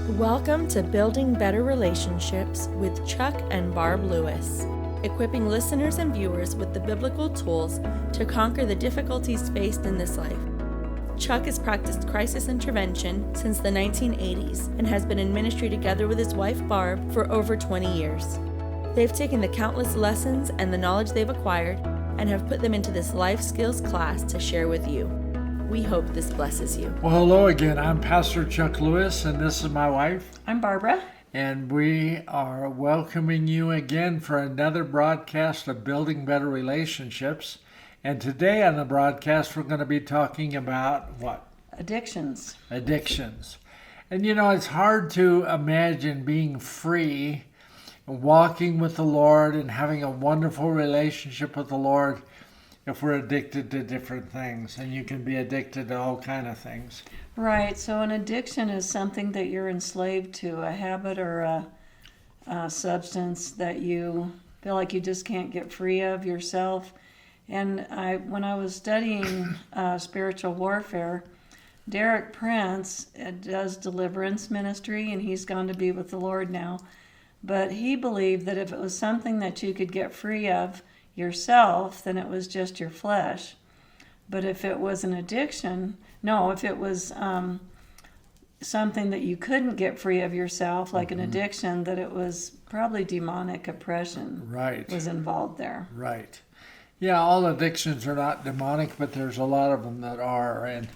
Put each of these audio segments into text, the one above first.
Welcome to Building Better Relationships with Chuck and Barb Lewis, equipping listeners and viewers with the biblical tools to conquer the difficulties faced in this life. Chuck has practiced crisis intervention since the 1980s and has been in ministry together with his wife Barb for over 20 years. They've taken the countless lessons and the knowledge they've acquired and have put them into this life skills class to share with you. We hope this blesses you. Well, hello again. I'm Pastor Chuck Lewis, and this is my wife. I'm Barbara. And we are welcoming you again for another broadcast of Building Better Relationships. And today on the broadcast, we're going to be talking about what? Addictions. Addictions. And you know, it's hard to imagine being free, walking with the Lord, and having a wonderful relationship with the Lord if we're addicted to different things. And you can be addicted to all kind of things. Right. So an addiction is something that you're enslaved to, a habit or a substance that you feel like you just can't get free of yourself. And when I was studying spiritual warfare, Derek Prince does deliverance ministry, and he's gone to be with the Lord now. But he believed that if it was something that you could get free of yourself, then it was just your flesh. But if it was an addiction, if it was something that you couldn't get free of yourself, like an addiction, that it was probably demonic oppression was involved there. Right. Yeah, all addictions are not demonic, but there's a lot of them that are. And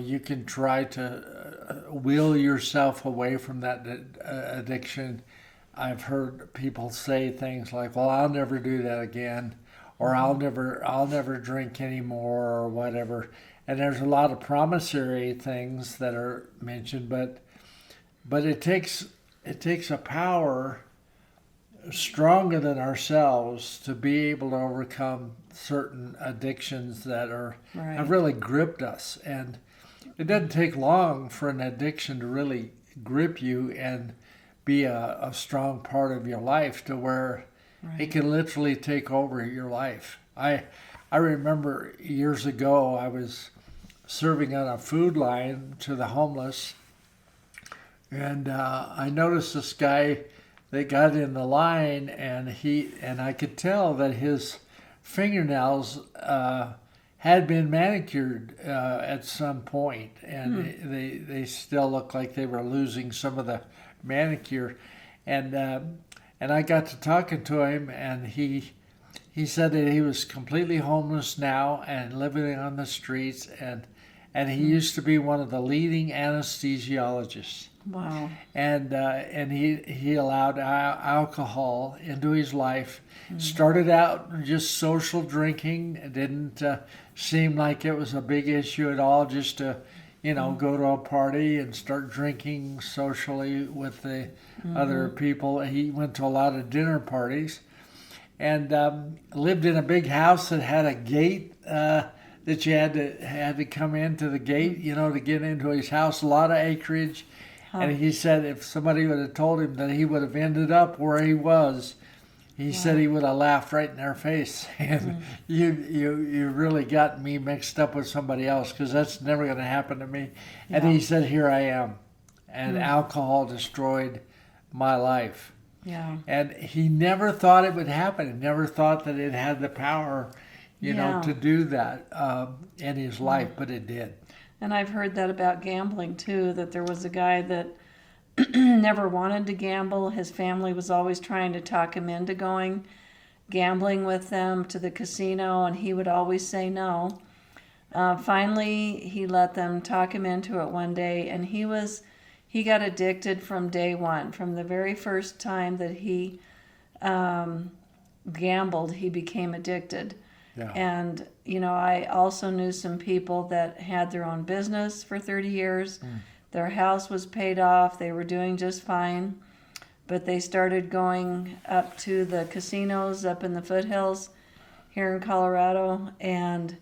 you can try to will yourself away from that addiction. I've heard people say things like, well, I'll never do that again, or I'll never drink anymore, or whatever. And there's a lot of promissory things that are mentioned, but it takes a power stronger than ourselves to be able to overcome certain addictions that have really gripped us. And it doesn't take long for an addiction to really grip you and be a strong part of your life to where it can literally take over your life. I remember years ago I was serving on a food line to the homeless, and I noticed this guy that got in the line, and I could tell that his fingernails had been manicured at some point, and they still looked like they were losing some of the manicure, and I got to talking to him, and he said that he was completely homeless now and living on the streets, and he used to be one of the leading anesthesiologists. Wow. And he allowed alcohol into his life. Started out just social drinking. It didn't seem like it was a big issue at all, just to go to a party and start drinking socially with the other people. He went to a lot of dinner parties, and lived in a big house that had a gate that you had to come into the gate, to get into his house. A lot of acreage. And he said if somebody would have told him that he would have ended up where he was, he said he would have laughed right in their face. And you really got me mixed up with somebody else, because that's never going to happen to me. Yeah. And he said, here I am. And alcohol destroyed my life. Yeah. And he never thought it would happen. He never thought that it had the power, to do that in his life, but it did. And I've heard that about gambling too, that there was a guy that never wanted to gamble. His family was always trying to talk him into going gambling with them to the casino, and he would always say no. Finally, he let them talk him into it one day, and he got addicted from day one. From the very first time that he gambled, he became addicted. Yeah. And, I also knew some people that had their own business for 30 years. Their house was paid off. They were doing just fine. But they started going up to the casinos up in the foothills here in Colorado, and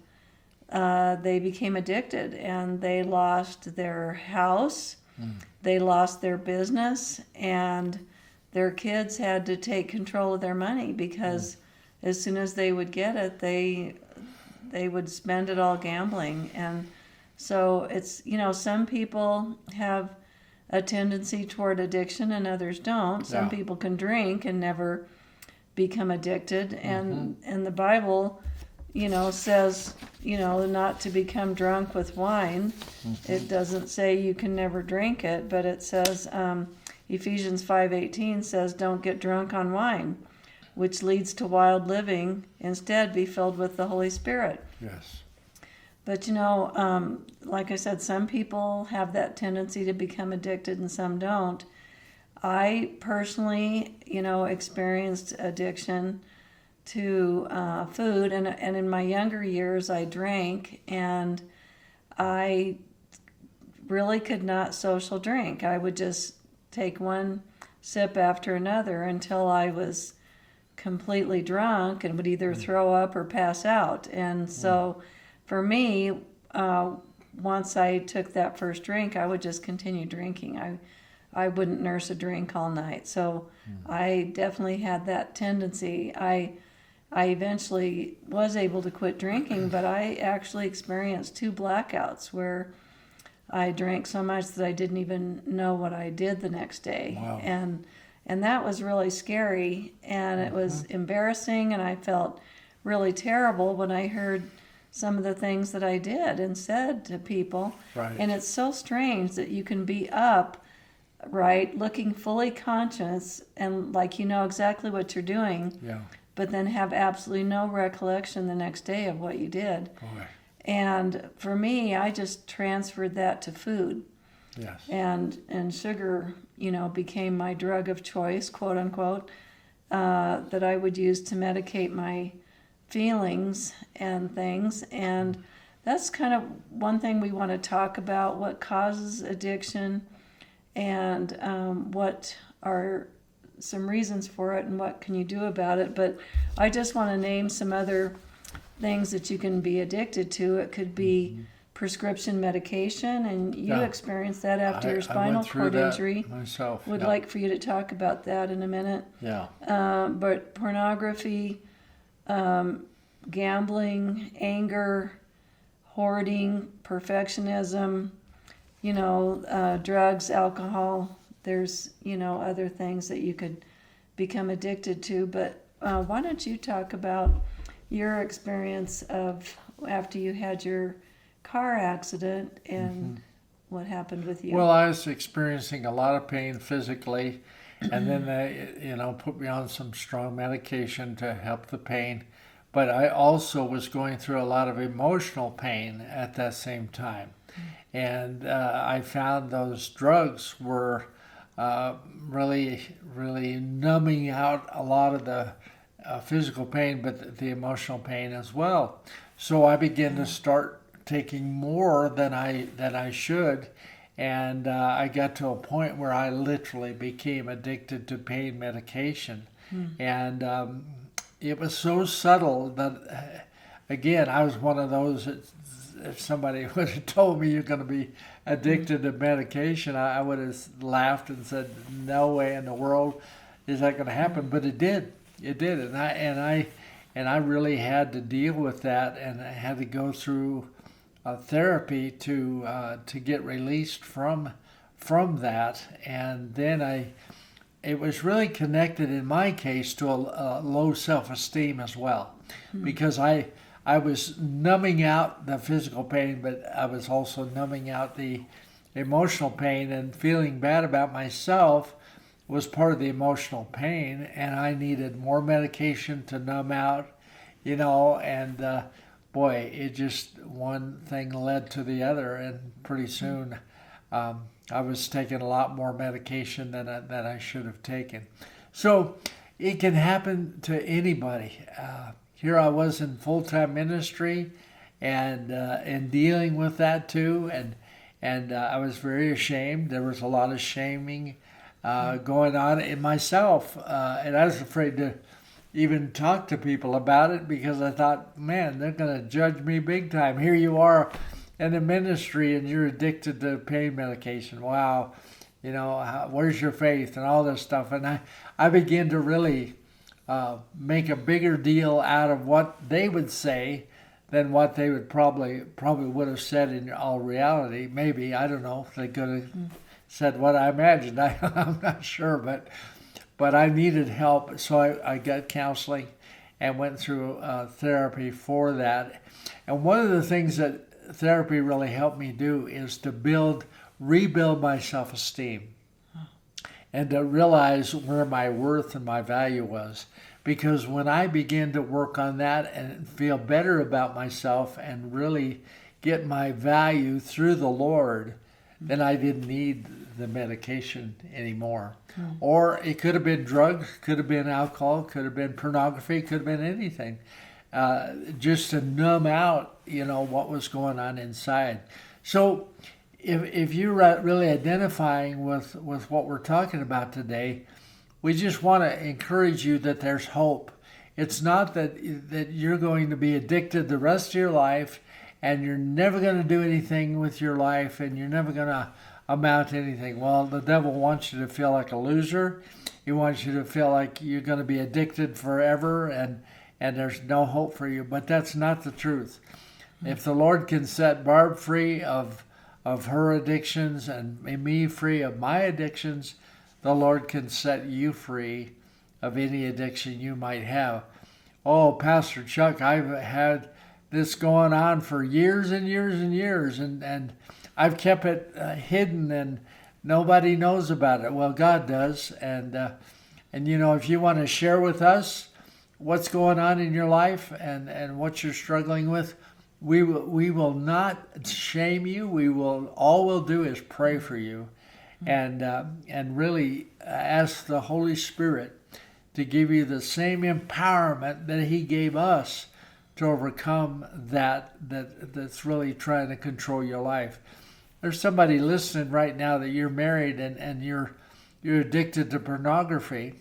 they became addicted. And they lost their house. They lost their business. And their kids had to take control of their money, because as soon as they would get it, they would spend it all gambling. And so it's, some people have a tendency toward addiction and others don't. Some people can drink and never become addicted, and the Bible, says, not to become drunk with wine. It doesn't say you can never drink it, but it says, Ephesians 5:18 says, don't get drunk on wine, which leads to wild living. Instead, be filled with the Holy Spirit. Yes. But, like I said, some people have that tendency to become addicted and some don't. I personally, experienced addiction to food. And in my younger years, I drank, and I really could not social drink. I would just take one sip after another until I was completely drunk and would either throw up or pass out. And so for me, once I took that first drink, I would just continue drinking. I wouldn't nurse a drink all night. So I definitely had that tendency. I eventually was able to quit drinking, but I actually experienced 2 blackouts where I drank so much that I didn't even know what I did the next day. Wow. And that was really scary, and it was embarrassing, and I felt really terrible when I heard some of the things that I did and said to people. Right. And it's so strange that you can be up, right, looking fully conscious and like you know exactly what you're doing, but then have absolutely no recollection the next day of what you did. Boy. And for me, I just transferred that to food. Yes. And sugar, became my drug of choice, quote unquote, that I would use to medicate my feelings and things. And that's kind of one thing we want to talk about, what causes addiction and what are some reasons for it and what can you do about it. But I just want to name some other things that you can be addicted to. It could be prescription medication, and you experienced that after your spinal cord injury. Myself. Would like for you to talk about that in a minute. Yeah. But pornography, gambling, anger, hoarding, perfectionism, drugs, alcohol. There's, other things that you could become addicted to. But why don't you talk about your experience of after you had your car accident and what happened with you? Well, I was experiencing a lot of pain physically, and then they, put me on some strong medication to help the pain. But I also was going through a lot of emotional pain at that same time. And I found those drugs were really, really numbing out a lot of the physical pain, but the emotional pain as well. So I began to start taking more than I should, and I got to a point where I literally became addicted to pain medication. And it was so subtle that, again, I was one of those that if somebody would have told me you're going to be addicted to medication, I would have laughed and said, no way in the world is that going to happen. But it did. It did. And I really had to deal with that, and I had to go through therapy to get released from that. And then it was really connected in my case to a low self-esteem as well, because I was numbing out the physical pain, but I was also numbing out the emotional pain, and feeling bad about myself was part of the emotional pain, and I needed more medication to numb out, and boy, it just one thing led to the other, and pretty soon I was taking a lot more medication than I should have taken. So it can happen to anybody. Here I was in full-time ministry and dealing with that too, and I was very ashamed. There was a lot of shaming going on in myself, and I was afraid to even talk to people about it because I thought, man, they're going to judge me big time. Here you are in the ministry and you're addicted to pain medication. Wow, where's your faith and all this stuff? And I began to really make a bigger deal out of what they would say than what they would probably would have said in all reality. Maybe, I don't know, they could have said what I imagined. I'm not sure, but I needed help, so I got counseling and went through therapy for that. And one of the things that therapy really helped me do is to rebuild my self-esteem and to realize where my worth and my value was. Because when I began to work on that and feel better about myself and really get my value through the Lord, then I didn't need the medication anymore. Or it could have been drugs, could have been alcohol, could have been pornography, could have been anything. Just to numb out, what was going on inside. So if you're really identifying with what we're talking about today, we just want to encourage you that there's hope. It's not that you're going to be addicted the rest of your life and you're never going to do anything with your life and you're never going to amount to anything. Well, the devil wants you to feel like a loser. He wants you to feel like you're going to be addicted forever and there's no hope for you. But that's not the truth. If the Lord can set Barb free of her addictions and me free of my addictions, the Lord can set you free of any addiction you might have. Oh, Pastor Chuck, I've had this going on for years and years and years, and I've kept it hidden and nobody knows about it. Well, God does, and if you want to share with us what's going on in your life and what you're struggling with, we will not shame you. All we'll do is pray for you, and really ask the Holy Spirit to give you the same empowerment that He gave us to overcome that's really trying to control your life. There's somebody listening right now that you're married and you're addicted to pornography,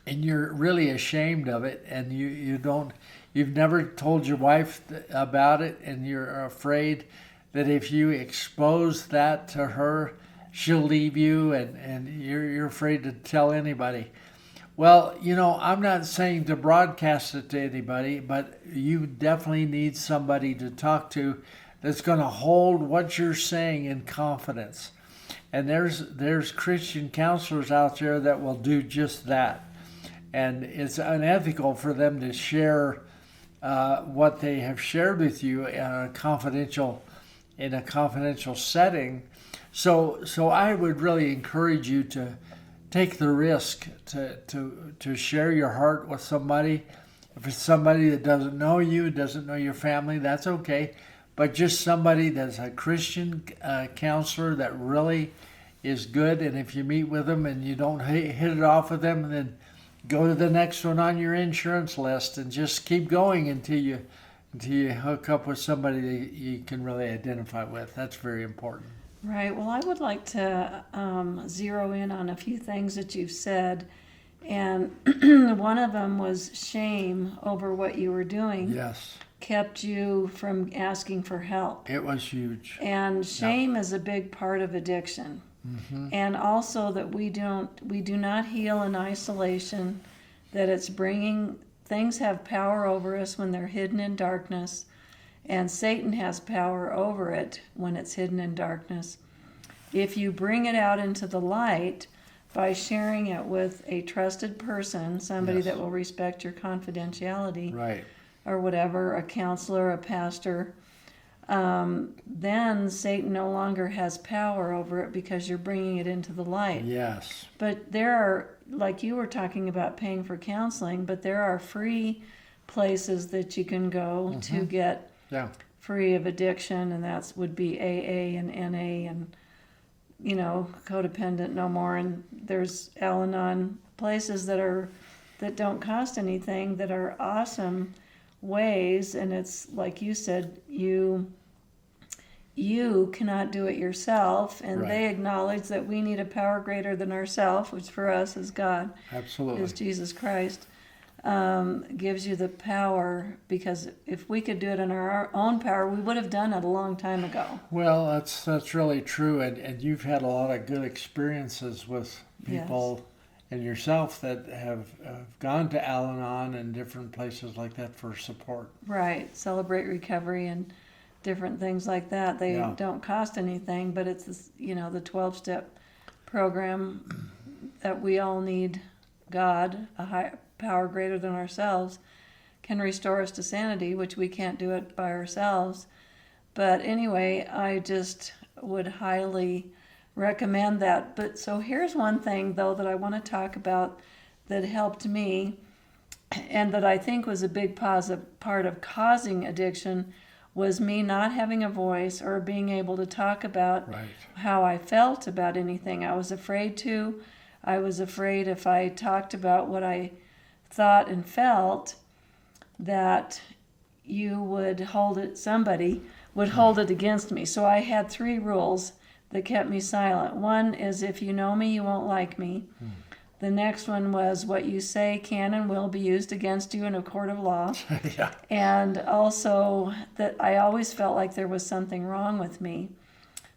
and you're really ashamed of it, and you've never told your wife about it, and you're afraid that if you expose that to her, she'll leave you, and you're afraid to tell anybody. Well, I'm not saying to broadcast it to anybody, but you definitely need somebody to talk to that's going to hold what you're saying in confidence. And there's Christian counselors out there that will do just that. And it's unethical for them to share what they have shared with you in a confidential setting. So I would really encourage you to take the risk to share your heart with somebody. If it's somebody that doesn't know you, doesn't know your family, that's okay. But just somebody that's a Christian counselor that really is good. And if you meet with them and you don't hit it off with them, then go to the next one on your insurance list and just keep going until you hook up with somebody that you can really identify with. That's very important. Right. Well, I would like to zero in on a few things that you've said. And one of them was shame over what you were doing. Yes. Kept you from asking for help. It was huge. And shame is a big part of addiction. Mm-hmm. And also that we do not heal in isolation, that it's things have power over us when they're hidden in darkness, and Satan has power over it when it's hidden in darkness. If you bring it out into the light by sharing it with a trusted person, somebody that will respect your confidentiality, right, or whatever, a counselor, a pastor, then Satan no longer has power over it because you're bringing it into the light. Yes. But there are, like you were talking about paying for counseling, but there are free places that you can go to get free of addiction, and that would be AA and NA and, Codependent No More. And there's Al-Anon places that don't cost anything, that are awesome ways. And it's like you said, you cannot do it yourself, and they acknowledge that we need a power greater than ourselves, which for us is God. Absolutely. Is Jesus Christ. Gives you the power, because if we could do it in our own power, we would have done it a long time ago. Well, that's really true, and you've had a lot of good experiences with people and yourself that have gone to Al-Anon and different places like that for support. Right. Celebrate Recovery, and different things like that. They Yeah. don't cost anything, but it's this, the 12-step program that we all need. God, a high power greater than ourselves, can restore us to sanity, which we can't do it by ourselves. But anyway, I just would highly recommend that. But so here's one thing, though, that I want to talk about that helped me and that I think was a big positive part of causing addiction, was me not having a voice or being able to talk about Right. how I felt about anything. I was afraid to. I was afraid if I talked about what I thought and felt, that somebody would hold it against me. So I had 3 rules that kept me silent. One is, if you know me, you won't like me. The next one was, what you say can and will be used against you in a court of law. Yeah. And also that I always felt like there was something wrong with me.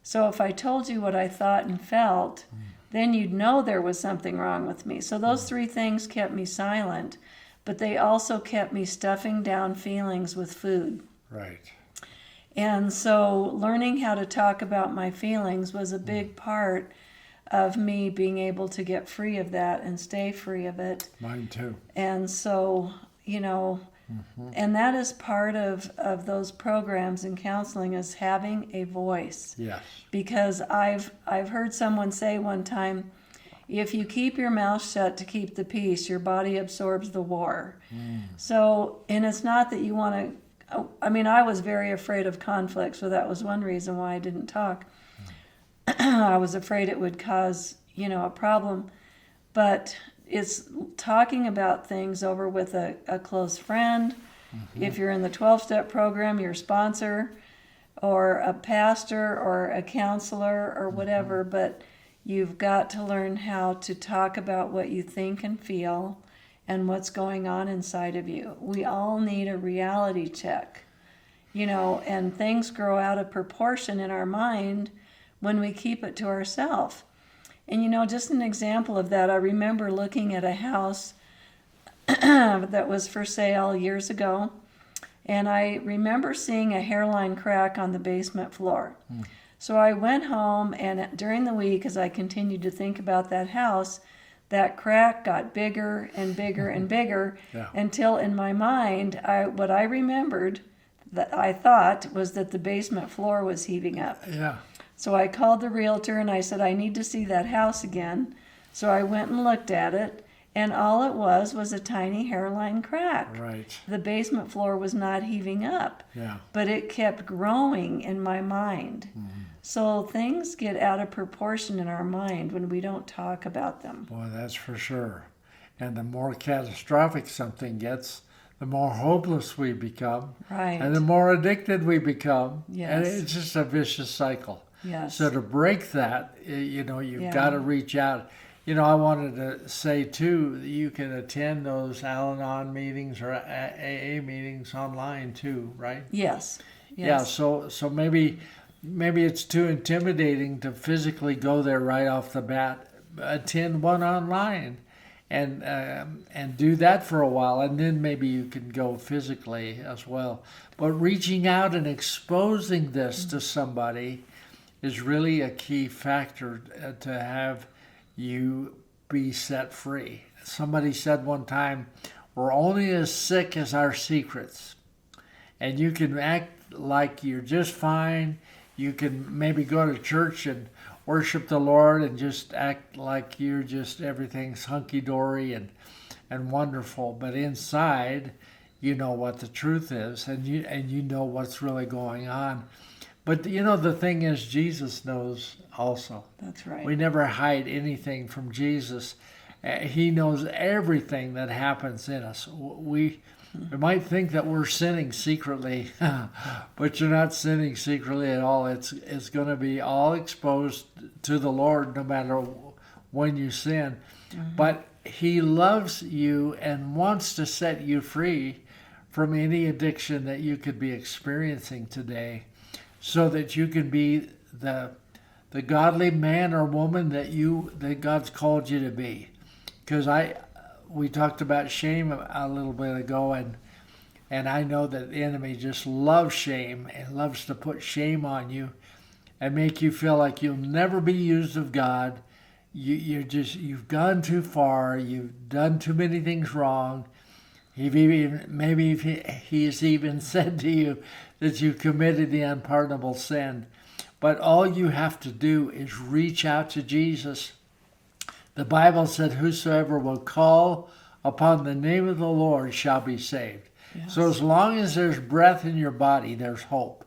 So if I told you what I thought and felt, then you'd know there was something wrong with me. So those 3 things kept me silent, but they also kept me stuffing down feelings with food. Right. And so learning how to talk about my feelings was a big part of me being able to get free of that and stay free of it. Mine too. And so, and that is part of those programs in counseling, is having a voice. Yes. Because I've heard someone say one time, if you keep your mouth shut to keep the peace, your body absorbs the war. So, and it's not that you want to, I was very afraid of conflict, so that was one reason why I didn't talk. I was afraid it would cause, a problem. But it's talking about things over with a close friend. If you're in the 12-step program, your sponsor, or a pastor, or a counselor, or whatever. But you've got to learn how to talk about what you think and feel and what's going on inside of you. We all need a reality check, and things grow out of proportion in our mind when we keep it to ourselves. And just an example of that, I remember looking at a house that was for sale years ago, and I remember seeing a hairline crack on the basement floor. So I went home, and during the week, as I continued to think about that house, that crack got bigger and bigger and bigger, until in my mind, what I remembered that I thought was that the basement floor was heaving up. Yeah. So I called the realtor and I said, I need to see that house again. So I went and looked at it, and all it was a tiny hairline crack. Right. The basement floor was not heaving up, Yeah. but it kept growing in my mind. So things get out of proportion in our mind when we don't talk about them. Boy, that's for sure. And the more catastrophic something gets, the more hopeless we become. Right. And the more addicted we become. Yes. And it's just a vicious cycle. Yes. So to break that, you've got to reach out. I wanted to say, too, that you can attend those Al-Anon meetings or AA meetings online, too, right? Yes. Yeah, so maybe it's too intimidating to physically go there right off the bat. Attend one online and do that for a while, and then maybe you can go physically as well. But reaching out and exposing this to somebody is really a key factor to have you be set free. Somebody said one time, we're only as sick as our secrets. And you can act like you're just fine. You can maybe go to church and worship the Lord and just act like you're just everything's hunky-dory and wonderful. But inside, you know what the truth is, and you know what's really going on. But the thing is, Jesus knows also. That's right. We never hide anything from Jesus. He knows everything that happens in us. We might think that we're sinning secretly, but you're not sinning secretly at all. It's going to be all exposed to the Lord no matter when you sin. But He loves you and wants to set you free from any addiction that you could be experiencing today, so that you can be the godly man or woman that God's called you to be. Because we talked about shame a little bit ago, And I know that the enemy just loves shame and loves to put shame on you and make you feel like you'll never be used of God. You've gone too far. You've done too many things wrong. Maybe he's even said to you that you committed the unpardonable sin. But all you have to do is reach out to Jesus. The Bible said, whosoever will call upon the name of the Lord shall be saved. Yes. So as long as there's breath in your body, there's hope.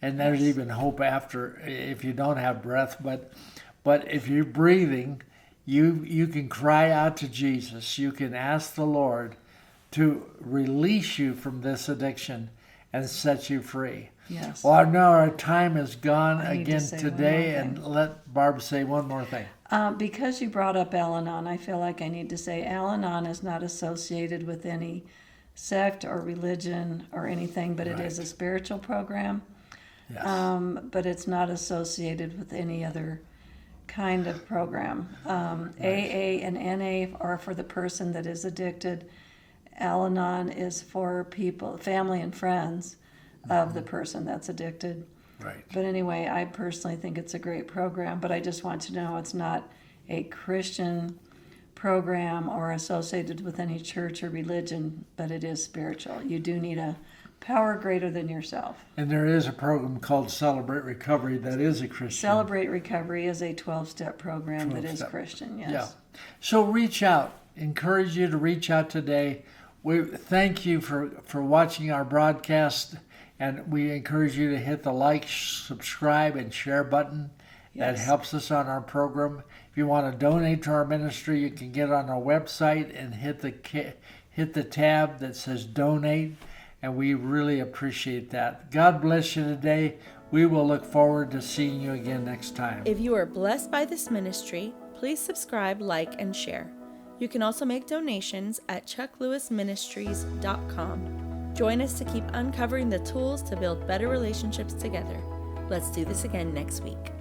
And there's even hope after if you don't have breath. But if you're breathing, you can cry out to Jesus. You can ask the Lord to release you from this addiction and set you free. Yes. Well, I know our time is gone again today, and let Barb say one more thing. Because you brought up Al-Anon, I feel like I need to say Al-Anon is not associated with any sect or religion or anything, but it is a spiritual program. Yes. But it's not associated with any other kind of program. AA and NA are for the person that is addicted. Al-Anon is for people, family and friends of the person that's addicted. Right. But anyway, I personally think it's a great program, but I just want to know it's not a Christian program or associated with any church or religion, but it is spiritual. You do need a power greater than yourself. And there is a program called Celebrate Recovery that is a Christian. Celebrate Recovery is a 12-step program that is Christian, yes. Yeah. So reach out. Encourage you to reach out today. We thank you for watching our broadcast, and we encourage you to hit the like, subscribe, and share button. That helps us on our program. If you want to donate to our ministry, you can get on our website and hit the tab that says Donate, and we really appreciate that. God bless you today. We will look forward to seeing you again next time. If you are blessed by this ministry, please subscribe, like, and share. You can also make donations at chucklewisministries.com. Join us to keep uncovering the tools to build better relationships together. Let's do this again next week.